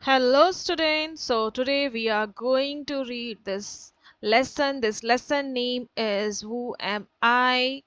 Hello students, so today we are going to read this lesson. This lesson name is Who Am I?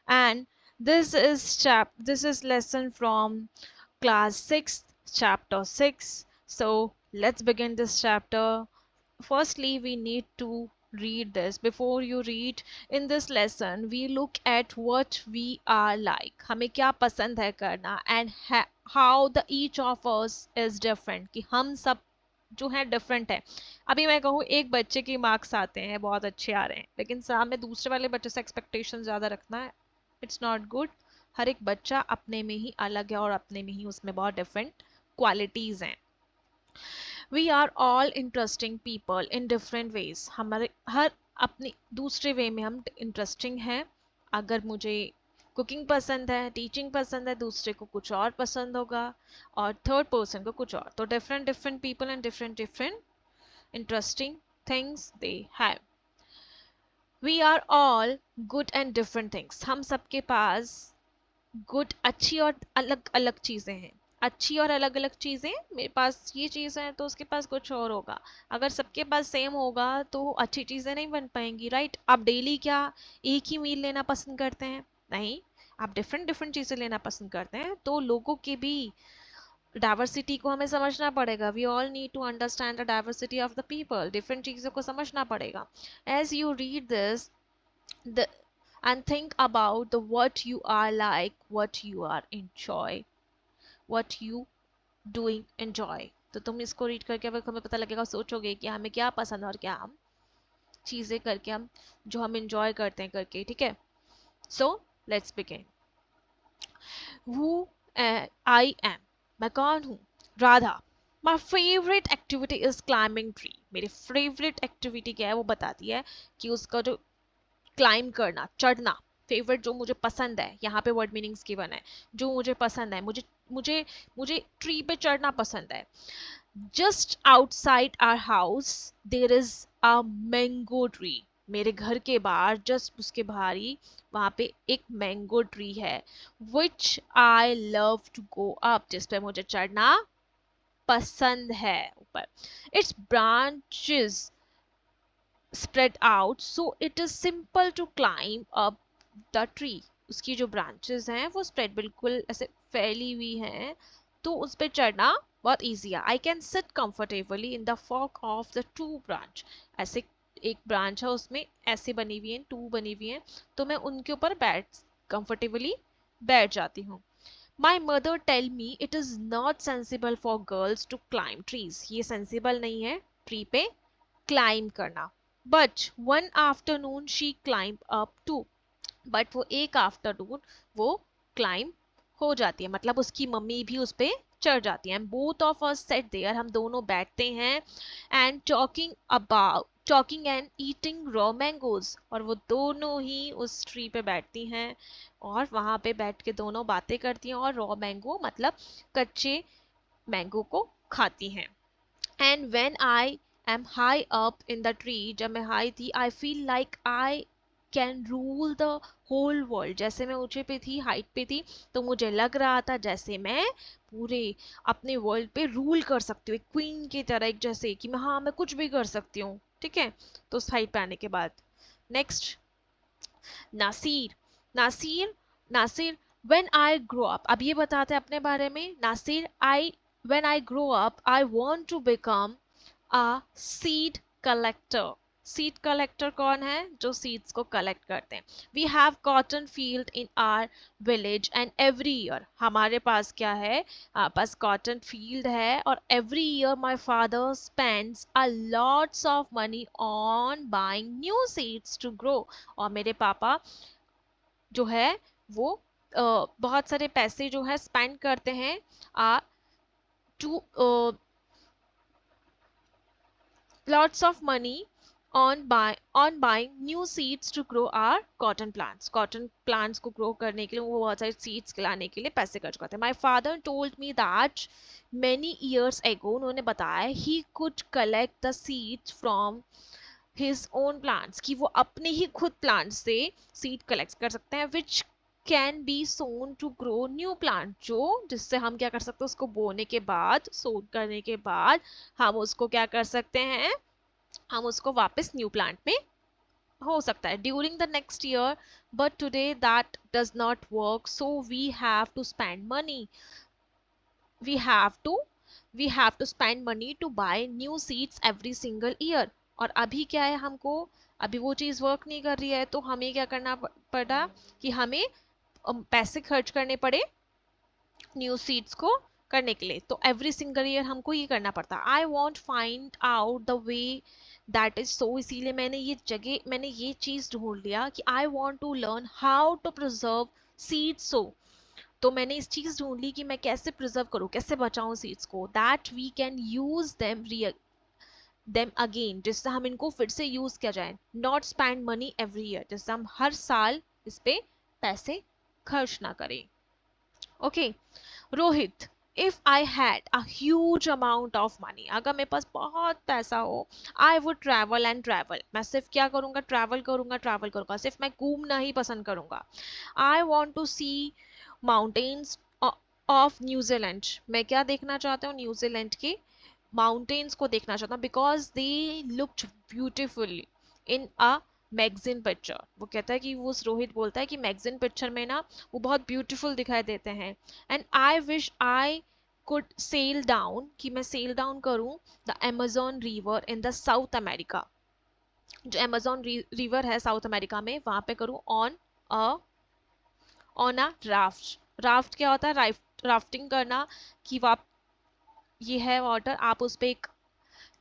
And this is lesson from class 6 chapter 6. So let's begin this chapter. Firstly, we need to read this. Before you read, in this lesson we look at what we are like, हमें क्या पसंद है करना, and how the each of us is different, कि हम सब जो है डिफरेंट है. अभी मैं कहूँ एक बच्चे के मार्क्स आते हैं बहुत अच्छे आ रहे हैं, लेकिन सामने दूसरे वाले बच्चे से एक्सपेक्टेशन ज़्यादा रखना है, इट्स नॉट गुड. हर एक बच्चा अपने में ही अलग है और अपने में ही उसमें बहुत डिफरेंट क्वालिटीज़ हैं. We are all interesting people in different ways. हमारे हर अपनी दूसरे वे में हम इंटरेस्टिंग हैं. अगर मुझे कुकिंग पसंद है, टीचिंग पसंद है, दूसरे को कुछ और पसंद होगा और थर्ड पर्सन को कुछ और. तो different different people and different different interesting things they have. We are all good and different things. हम सबके पास गुड अच्छी और अलग अलग चीज़ें हैं. अच्छी और अलग अलग चीज़ें, मेरे पास ये चीज़ है तो उसके पास कुछ और होगा. अगर सबके पास सेम होगा तो अच्छी चीज़ें नहीं बन पाएंगी, राइट. आप डेली क्या एक ही मील लेना पसंद करते हैं? नहीं, आप डिफरेंट डिफरेंट चीज़ें लेना पसंद करते हैं. तो लोगों के भी डाइवर्सिटी को हमें समझना पड़ेगा. We all need to understand the diversity of the people. Different चीज़ों को समझना पड़ेगा. As you read this the and think about the what you are like, what you are enjoy, what you doing enjoy. तो तुम इसको read करके अब हमें पता लगेगा, सोचोगे कि हमें क्या पसंद और क्या हम चीज़ें करके हम जो हम enjoy करते हैं करके. ठीक है, so let's begin. Who I am. मैं कौन हूँ? Radha. My favorite activity is climbing tree. मेरी favorite activity क्या है वो बताती है कि उसका जो क्लाइम करना, चढ़ना, फेवरेट जो मुझे पसंद है. यहाँ पे वर्ड मीनिंग्स गिवन है. जो मुझे पसंद है, मुझे मुझे मुझे ट्री पे चढ़ना पसंद है. Just outside our house there is a mango tree. मेरे घर के बाहर जस्ट उसके बाहर ही वहाँ पे एक मैंगो ट्री है. Which I love to go up. जिस पे मुझे चढ़ना पसंद है ऊपर. Its branches spread out so it is simple to climb up the tree. उसकी जो branches हैं वो spread बिल्कुल ऐसे फैली हुई हैं, तो उस पे चढ़ना बहुत easy है. I can sit comfortably in the fork of the two branch. ऐसे एक branch है उसमें ऐसे बनी हुई है, two बनी हुई है, तो मैं उनके ऊपर comfortably बैठ जाती हूँ. My mother tell me it is not sensible for girls to climb trees. ये sensible नहीं है tree पे climb करना. But one afternoon she climbed up too. But वो एक आफ्टरनून वो क्लाइंब हो जाती है, मतलब उसकी मम्मी भी उस पे चढ़ जाती है. Both of us set there. हम दोनों बैठते हैं and talking and eating raw mangoes. और वो दोनों ही उस ट्री पे बैठती हैं और वहां पे बैठ के दोनों बातें करती हैं और रॉ मैंगो मतलब कच्चे मैंगो को खाती हैं. And when I am high up in the tree. जब मैं हाई थी, I feel like I can rule the whole world. जैसे मैं ऊंचे पे थी, हाइट पे थी, तो मुझे लग रहा था जैसे मैं पूरे अपने वर्ल्ड पे रूल कर सकती हूँ, एक क्वीन की तरह, एक जैसे कि मैं, हाँ मैं कुछ भी कर सकती हूँ. ठीक है, तो उस हाइट पे आने के बाद next Nasir. Nasir Nasir when I grow up. अब ये बताते हैं अपने बारे में. Nasir, I when I grow up I want to become a seed collector. Seed collector कौन है? जो सीड्स को कलेक्ट करते हैं. We have cotton field in our village and every year. हमारे पास क्या है? पास कॉटन फील्ड है और every year my father spends a lots of money on buying new seeds to grow. और मेरे पापा जो है वो बहुत सारे पैसे जो है स्पेंड करते हैं to lots of money on buying new seeds to grow our cotton plants. Cotton plants को grow करने के लिए वो बहुत सारे seeds लाने के लिए पैसे खर्च करते हैं. My father told me that many years ago, उन्होंने बताया, he could collect the seeds from his own plants, कि वो अपने ही खुद plants से seed collect कर सकते हैं, which can be sown to grow new plant, जो जिससे हम क्या कर सकते हैं, उसको बोने के बाद, सोन करने के बाद हम उसको क्या कर सकते हैं, हम उसको वापस न्यू प्लांट में हो सकता है during the next year, but today that does not work, so we have to spend money, we have to we have to spend money to buy new seeds every single year। और अभी क्या है, हमको अभी वो चीज work नहीं कर रही है, तो हमें क्या करना पड़ा कि हमें पैसे खर्च करने पड़े न्यू सीड्स को करने के लिए। तो एवरी सिंगल ईयर हमको ये करना पड़ता है। I want find out the way that is so, इसीलिए मैंने ये चीज ढूंढ लिया कि I want to learn how to preserve seeds. So तो मैंने इस चीज ढूंढ ली कि मैं कैसे प्रिजर्व करूँ, कैसे बचाऊं सीड्स को, that we can use them again, जिससे हम इनको फिर से यूज किया जाए। Not spend money every year, जिससे हम हर साल इस पे पैसे खर्च ना करें। Okay, Rohit, if I had a huge amount of money, अगर मेरे पास बहुत पैसा हो, I would travel and travel, मैं सिर्फ क्या करूंगा, ट्रैवल करूंगा, ट्रैवल करूंगा, सिर्फ मैं घूमना ही पसंद करूंगा। I want to see mountains of New Zealand, मैं क्या देखना चाहता हूँ, न्यूजीलैंड के माउंटेन्स को देखना चाहता हूँ, because they looked beautifully in a magazine picture. वो कहता है कि वो रोहित बोलता है कि मैगजीन पिक्चर में ना वो बहुत ब्यूटीफुल दिखाई देते हैं। And I wish I could sail down, कि मैं सेल डाउन करूं the Amazon river in the South America, जो अमेजोन रिवर है साउथ अमेरिका में, वहां पे करूं a on a raft. Raft क्या होता है, राफ्टिंग करना, कि आप, ये है वाटर, आप उस पे एक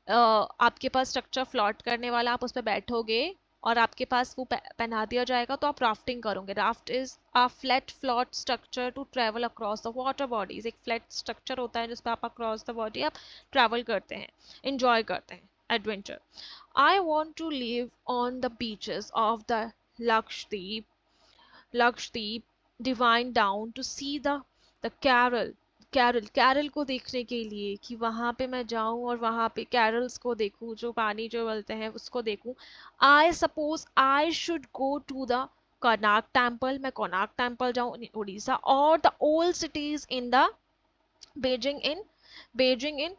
आपके पास स्ट्रक्चर फ्लोट करने वाला, आप उस पर बैठोगे और आपके पास वो पहना दिया जाएगा, तो आप राफ्टिंग करोगे। Raft is a flat float structure to travel across the water bodies, एक फ्लैट स्ट्रक्चर होता है जिसपे आप अक्रॉस द बॉडी आप ट्रेवल करते हैं, इंजॉय करते हैं adventure. I want to live on the beaches of the Lakshadweep, Lakshadweep divine down to see the coral, coral को देखने के लिए, कि वहां पे मैं जाऊं और वहां पे कैरल्स को देखूं, जो पानी जो बोलते हैं उसको देखूं। I suppose I should go to the Konark temple, मैं कोणार्क टेम्पल जाऊं उड़ीसा, और the old cities in the Beijing in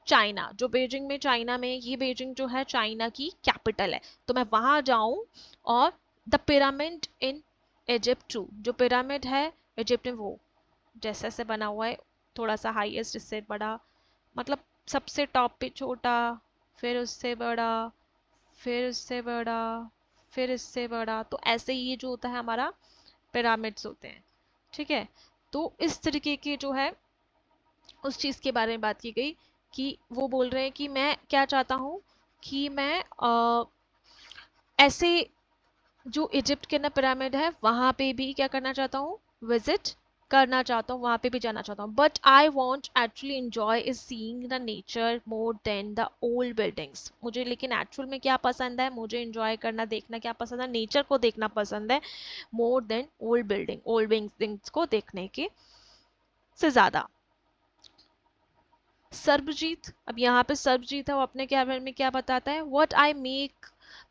China, जो बेजिंग में, चाइना में, ये बेजिंग जो है चाइना की कैपिटल है, तो मैं वहां जाऊं। और the pyramid in Egypt too, जो पिरामिड है इजिप्ट में, वो जैसे ऐसे बना हुआ है, थोड़ा सा हाईएस्ट, इससे बड़ा, मतलब सबसे टॉप पे छोटा, फिर उससे बड़ा, फिर उससे बड़ा, फिर इससे बड़ा, तो ऐसे ही ये जो होता है हमारा पिरामिड्स होते हैं। ठीक है, तो इस तरीके के जो है उस चीज के बारे में बात की गई, कि वो बोल रहे हैं कि मैं क्या चाहता हूँ, कि मैं ऐसे जो इजिप्ट के ना पिरामिड है वहां पे भी क्या करना चाहता हूँ, विजिट करना चाहता हूँ, वहां पे भी जाना चाहता हूँ। But I want actually enjoy is seeing the nature more than the old buildings, मुझे लेकिन एक्चुअल में क्या पसंद है, मुझे इंजॉय करना, देखना क्या पसंद है, नेचर को देखना पसंद है, मोर देन ओल्ड बिल्डिंग्स को देखने के से ज्यादा। सर्बजीत, अब यहाँ पे सर्बजीत है, वो अपने क्या बारे में क्या बताता है, what I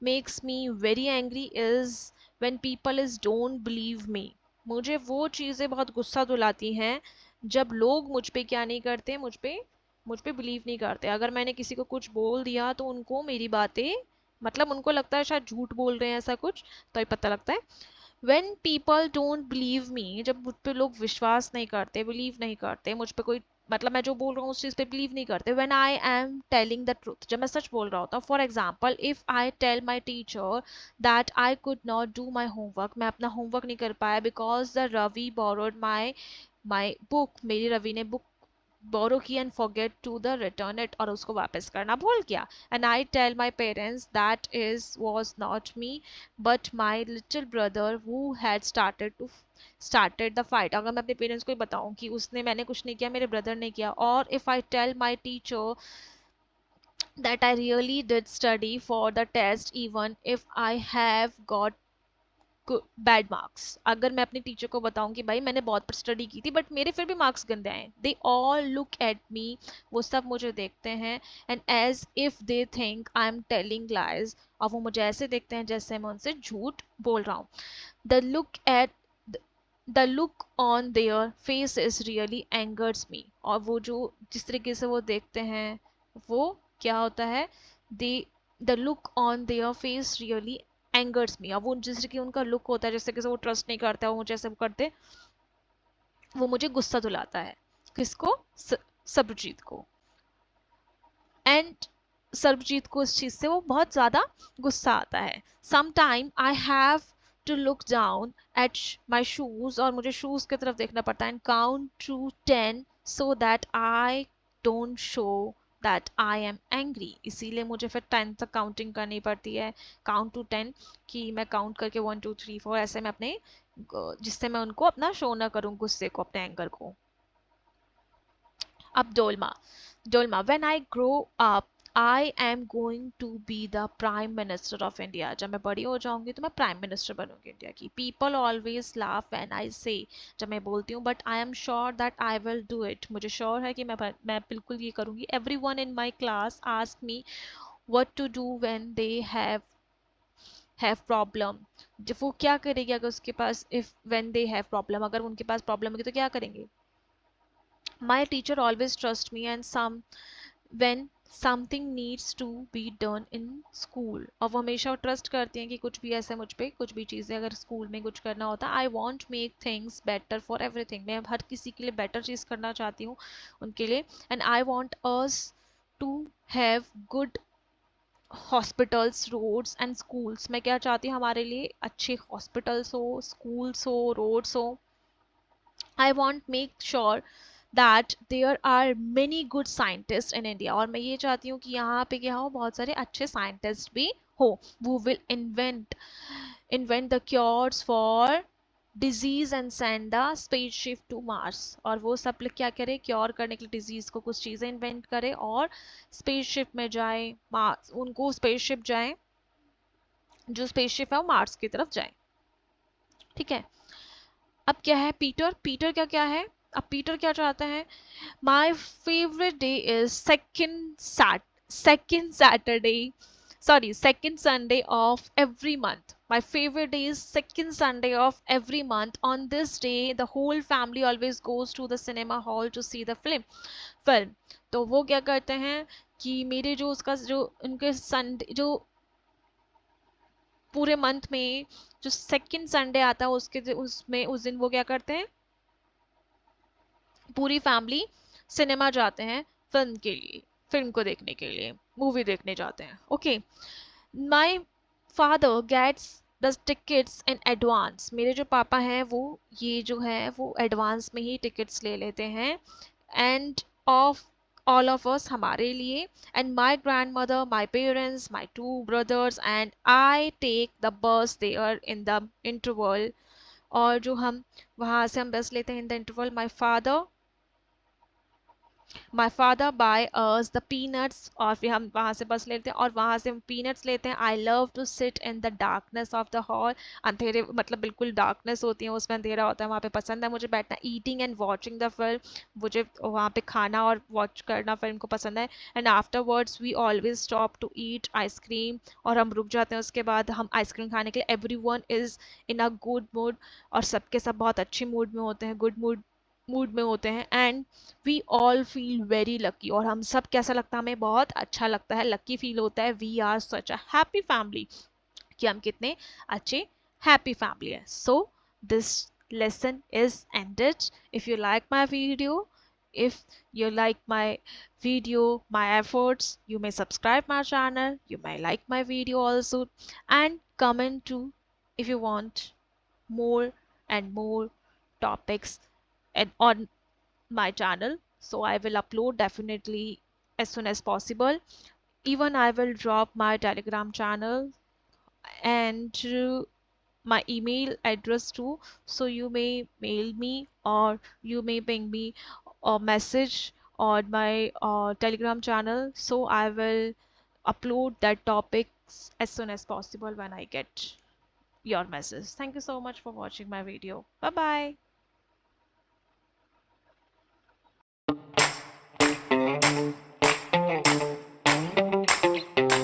makes me very angry is when people is don't believe me, मुझे वो चीज़ें बहुत गुस्सा दिलाती हैं जब लोग मुझ पे क्या नहीं करते, मुझ पे बिलीव नहीं करते। अगर मैंने किसी को कुछ बोल दिया तो उनको मेरी बातें, मतलब उनको लगता है शायद झूठ बोल रहे हैं, ऐसा कुछ, तो ही पता लगता है। When people don't believe me, जब मुझ पे लोग विश्वास नहीं करते, बिलीव नहीं करते मुझ पे, कोई मतलब मैं जो बोल रहा हूँ उस चीज़ पे बिलीव नहीं करते। When I am telling the truth, जब मैं सच बोल रहा होता हूँ, for example if I tell my teacher that I could not do my homework, मैं अपना होमवर्क नहीं कर पाया because the Ravi borrowed my my book, मेरी रवि ने बुक बोरो की and forget to the return it, और उसको वापस करना भूल गया। And I tell my parents that is was not me but my little brother who had started the fight, अगर मैं अपने पेरेंट्स को ही बताऊं कि उसने, मैंने कुछ नहीं किया, मेरे ब्रदर ने किया। और if I tell my teacher that I really did study for the test even if I have got bad marks, अगर मैं अपने टीचर को बताऊं कि भाई मैंने बहुत स्टडी की थी बट मेरे फिर भी मार्क्स गंदे आए, they all look at me, वो सब मुझे देखते हैं, and as if they think I am telling lies, और वो मुझे ऐसे देखते हैं जैसे मैं उनसे झूठ बोल रहा हूँ। The look at the look on their face is really angers me, और वो जो जिस तरीके से वो देखते हैं वो क्या होता है, the the look on their face really angers me, और वो जिस तरीके उनका लुक होता है, जिस तरीके से वो ट्रस्ट नहीं करते, वो मुझे ऐसे करते, वो मुझे गुस्सा दिलाता है। किसको? सर्वजीत को। एंड सर्वजीत को इस चीज से वो बहुत ज्यादा गुस्सा आता है। Some time I have to look down at my shoes, और मुझे शूज की तरफ देखना पड़ता है, and count to 10 so that I don't show that I am angry, इसीलिए मुझे फिर 10 तक काउंटिंग करनी पड़ती है, काउंट टू 10, कि मैं काउंट करके 1 2 3 4 ऐसे मैं अपने, जिससे मैं उनको अपना शो ना करूं गुस्से को, अपने एंगर को। अब Dolma, Dolma, when I grow up I am going to be the prime minister of India, जब मैं बड़ी हो जाऊंगी तो मैं प्राइम मिनिस्टर बनूंगी इंडिया की। People always laugh when I say, जब मैं बोलती हूँ, but I am sure that I will do it, मुझे श्योर है कि मैं बिल्कुल ये करूंगी। Everyone in my class ask me what to do when they have problem, जब वो क्या करेगी अगर उसके पास, if when they have problem, अगर उनके पास प्रॉब्लम होगी तो क्या करेंगे। My teacher always trust me and some when something needs to be done in school, और वो हमेशा ट्रस्ट करती हैं कि कुछ भी ऐसे मुझ पे कुछ भी चीज़ें अगर स्कूल में कुछ करना होता है। I want make things better for everything, मैं हर किसी के लिए बेटर चीज़ करना चाहती हूँ उनके लिए। And I want us to have good hospitals, roads and schools, मैं क्या चाहती हूँ, हमारे लिए अच्छे हॉस्पिटल्स हो, स्कूल्स हो, रोड्स हो। I want make sure that there are many good scientist in India, और मैं ये चाहती हूँ कि यहाँ पे क्या हो, बहुत सारे अच्छे साइंटिस्ट भी हो। वो will invent the cures for disease and send the spaceship to Mars, और वो सब लोग क्या करे, क्योर करने के लिए डिजीज को कुछ चीजें इन्वेंट करे और स्पेसशिप में जाए, मार्स, उनको स्पेसशिप जाए, जो स्पेसशिप है वो मार्स की तरफ जाए। ठीक है। अब क्या है, पीटर, पीटर क्या क्या है, अब पीटर क्या चाहता है, my favourite day is second Saturday, sorry, second Sunday of every month. My favorite day is second Sunday of every month. On this day, the whole family always goes to the cinema hall to see the film. तो वो क्या करते हैं कि मेरे जो उसका जो उनके संडे जो पूरे मंथ में जो सेकंड संडे आता है उसके उसमें उस दिन वो क्या करते हैं, पूरी फैमिली सिनेमा जाते हैं फिल्म के लिए, फिल्म को देखने के लिए, मूवी देखने जाते हैं। Okay. My father gets the tickets in advance, मेरे जो पापा हैं वो ये जो है वो एडवांस में ही टिकट्स ले लेते हैं, end of all of us, हमारे लिए, and my grandmother, my parents, my two brothers and I take the bus there in the interval, और जो हम वहाँ से हम बस लेते हैं in the interval. My father by us the peanuts, और फिर हम वहाँ से बस लेते हैं और वहाँ से हम पीनट्स लेते हैं। I love to sit in the darkness of the hall, अंधेरे मतलब बिल्कुल डार्कनेस होती है उसमें, अंधेरा होता है वहाँ पे, पसंद है मुझे बैठना। Eating and watching the film, मुझे वहाँ पे खाना और वॉच करना फिल्म को पसंद है। And afterwards we always stop to eat ice cream, और हम रुक जाते हैं उसके बाद हम आइसक्रीम खाने के लिए। Every one is in a good mood, और सबके सब बहुत अच्छे मूड में होते हैं, गुड मूड मूड में होते हैं। And we all feel very lucky, और हम सब कैसा लगता है, हमें बहुत अच्छा लगता है, लकी फील होता है। We are such a happy family, कि हम कितने अच्छे हैप्पी फैमिली है। So this lesson is ended. If you like my video, if you like my video, my efforts, you may subscribe my channel, you may like my video also, and comment too if you want more and more topics and on my channel. So I will upload definitely as soon as possible. Even I will drop my Telegram channel and my email address too, so you may mail me or you may ping me a message on my Telegram channel, so I will upload that topics as soon as possible when I get your message. Thank you so much for watching my video. Bye bye.